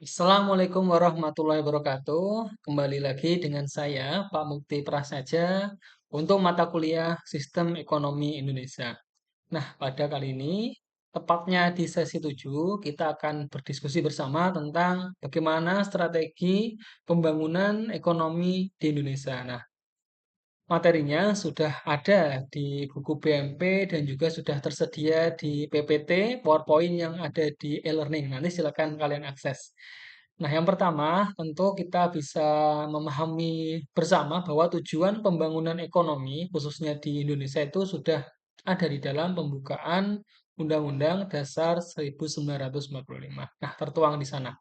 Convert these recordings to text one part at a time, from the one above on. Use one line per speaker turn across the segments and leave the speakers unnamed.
Assalamualaikum warahmatullahi wabarakatuh. Kembali lagi dengan saya, Pak Mukti Prasaja, untuk mata kuliah Sistem Ekonomi Indonesia. Nah, pada kali ini, tepatnya di sesi 7, kita akan berdiskusi bersama tentang bagaimana strategi pembangunan ekonomi di Indonesia. Nah, materinya sudah ada di buku BMP dan juga sudah tersedia di PPT, PowerPoint yang ada di e-learning. Nanti silakan kalian akses. Nah, yang pertama, tentu kita bisa memahami bersama bahwa tujuan pembangunan ekonomi, khususnya di Indonesia, itu sudah ada di dalam pembukaan Undang-Undang Dasar 1945. Nah, tertuang di sana.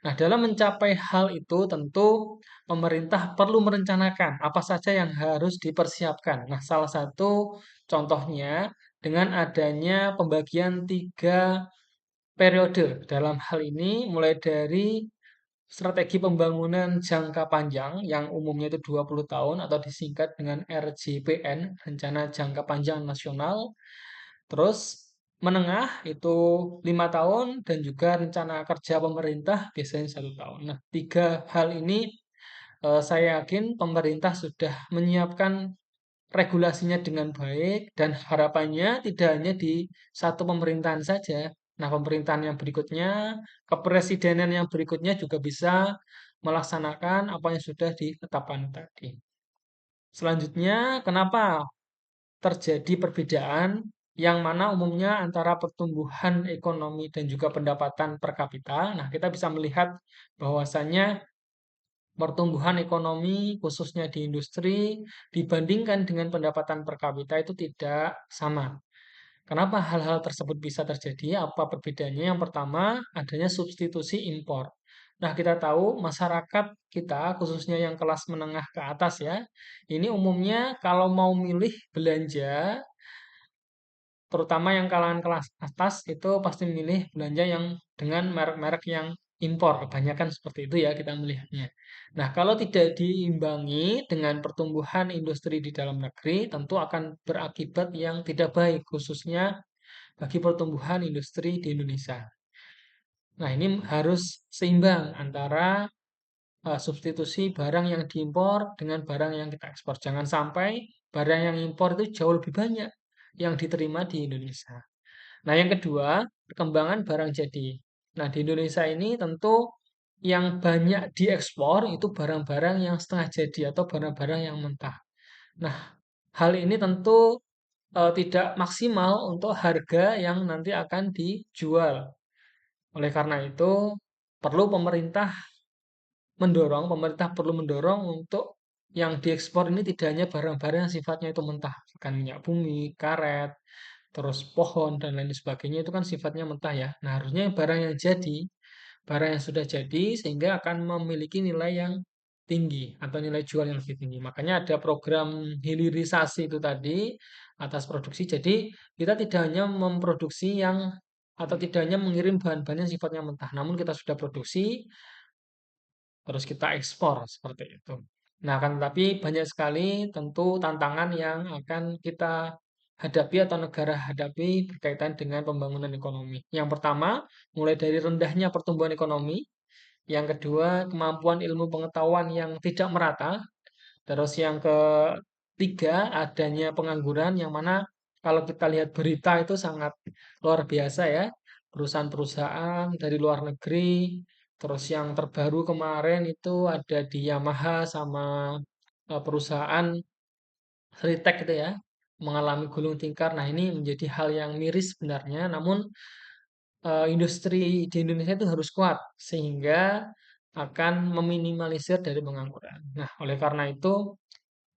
Nah, dalam mencapai hal itu tentu pemerintah perlu merencanakan apa saja yang harus dipersiapkan. Nah, salah satu contohnya dengan adanya pembagian 3 periode. Dalam hal ini mulai dari strategi pembangunan jangka panjang yang umumnya itu 20 tahun atau disingkat dengan RJPN, Rencana Jangka Panjang Nasional. Terus menengah itu 5 tahun dan juga rencana kerja pemerintah biasanya 1 tahun. Nah, tiga hal ini saya yakin pemerintah sudah menyiapkan regulasinya dengan baik dan harapannya tidak hanya di satu pemerintahan saja. Nah, pemerintahan yang berikutnya, kepresidenan yang berikutnya juga bisa melaksanakan apa yang sudah ditetapkan tadi. Selanjutnya, kenapa terjadi perbedaan yang mana umumnya antara pertumbuhan ekonomi dan juga pendapatan per kapita? Nah, kita bisa melihat bahwasannya pertumbuhan ekonomi khususnya di industri dibandingkan dengan pendapatan per kapita itu tidak sama. Kenapa hal-hal tersebut bisa terjadi? Apa perbedaannya? Yang pertama, adanya substitusi impor. Nah, kita tahu masyarakat kita, khususnya yang kelas menengah ke atas ya, ini umumnya kalau mau milih belanja, terutama yang kalangan kelas atas itu pasti milih belanja yang dengan merek-merek yang impor. Kebanyakan seperti itu ya kita melihatnya. Nah, kalau tidak diimbangi dengan pertumbuhan industri di dalam negeri, tentu akan berakibat yang tidak baik, khususnya bagi pertumbuhan industri di Indonesia. Nah, ini harus seimbang antara substitusi barang yang diimpor dengan barang yang kita ekspor. Jangan sampai barang yang impor itu jauh lebih banyak yang diterima di Indonesia. Nah, yang kedua, perkembangan barang jadi. Nah, di Indonesia ini tentu yang banyak diekspor itu barang-barang yang setengah jadi atau barang-barang yang mentah. Nah, hal ini tentu tidak maksimal untuk harga yang nanti akan dijual. Oleh karena itu, perlu pemerintah perlu mendorong untuk yang diekspor ini tidak hanya barang-barang yang sifatnya itu mentah, kan minyak bumi, karet, terus pohon dan lain sebagainya itu kan sifatnya mentah ya. Nah, harusnya barang yang jadi, barang yang sudah jadi sehingga akan memiliki nilai yang tinggi atau nilai jual yang lebih tinggi. Makanya ada program hilirisasi itu tadi atas produksi. Jadi kita tidak hanya memproduksi yang atau tidak hanya mengirim bahan-bahan yang sifatnya mentah, namun kita sudah produksi terus kita ekspor seperti itu. Nah, akan tetapi banyak sekali tentu tantangan yang akan kita hadapi atau negara hadapi berkaitan dengan pembangunan ekonomi. Yang pertama, mulai dari rendahnya pertumbuhan ekonomi. Yang kedua, kemampuan ilmu pengetahuan yang tidak merata. Terus yang ketiga, adanya pengangguran yang mana kalau kita lihat berita itu sangat luar biasa ya. Perusahaan-perusahaan dari luar negeri. Terus yang terbaru kemarin itu ada di Yamaha sama perusahaan Ritek itu ya mengalami gulung tikar. Nah, ini menjadi hal yang miris sebenarnya, namun industri di Indonesia itu harus kuat sehingga akan meminimalisir dari pengangguran. Nah, oleh karena itu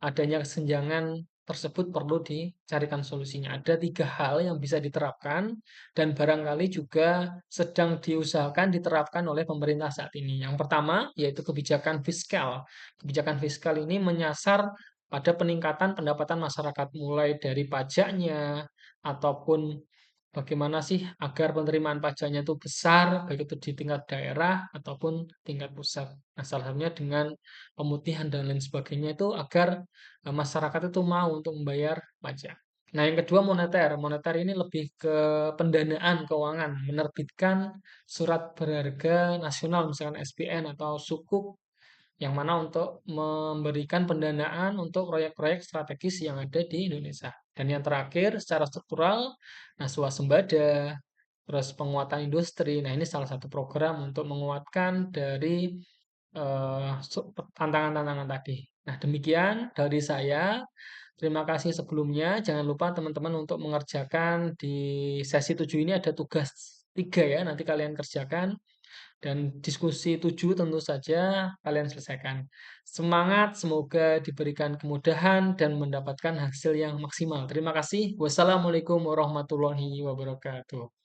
adanya kesenjangan tersebut perlu dicarikan solusinya. Ada 3 hal yang bisa diterapkan dan barangkali juga sedang diusahakan diterapkan oleh pemerintah saat ini. Yang pertama yaitu kebijakan fiskal. Kebijakan fiskal ini menyasar pada peningkatan pendapatan masyarakat mulai dari pajaknya ataupun bagaimana sih agar penerimaan pajaknya itu besar, baik itu di tingkat daerah ataupun tingkat pusat. Nah, salah satunya dengan pemutihan dan lain sebagainya itu agar masyarakat itu mau untuk membayar pajak. Nah, yang kedua moneter. Moneter ini lebih ke pendanaan keuangan, menerbitkan surat berharga nasional, misalkan SBN atau sukuk, yang mana untuk memberikan pendanaan untuk proyek-proyek strategis yang ada di Indonesia. Dan yang terakhir, secara struktural, nah swasembada, terus penguatan industri. Nah, ini salah satu program untuk menguatkan dari tantangan-tantangan tadi. Nah, demikian dari saya. Terima kasih sebelumnya. Jangan lupa teman-teman untuk mengerjakan di sesi 7 ini ada tugas 3 ya. Nanti kalian kerjakan. Dan diskusi 7 tentu saja kalian selesaikan. Semangat, semoga diberikan kemudahan dan mendapatkan hasil yang maksimal. Terima kasih. Wassalamualaikum warahmatullahi wabarakatuh.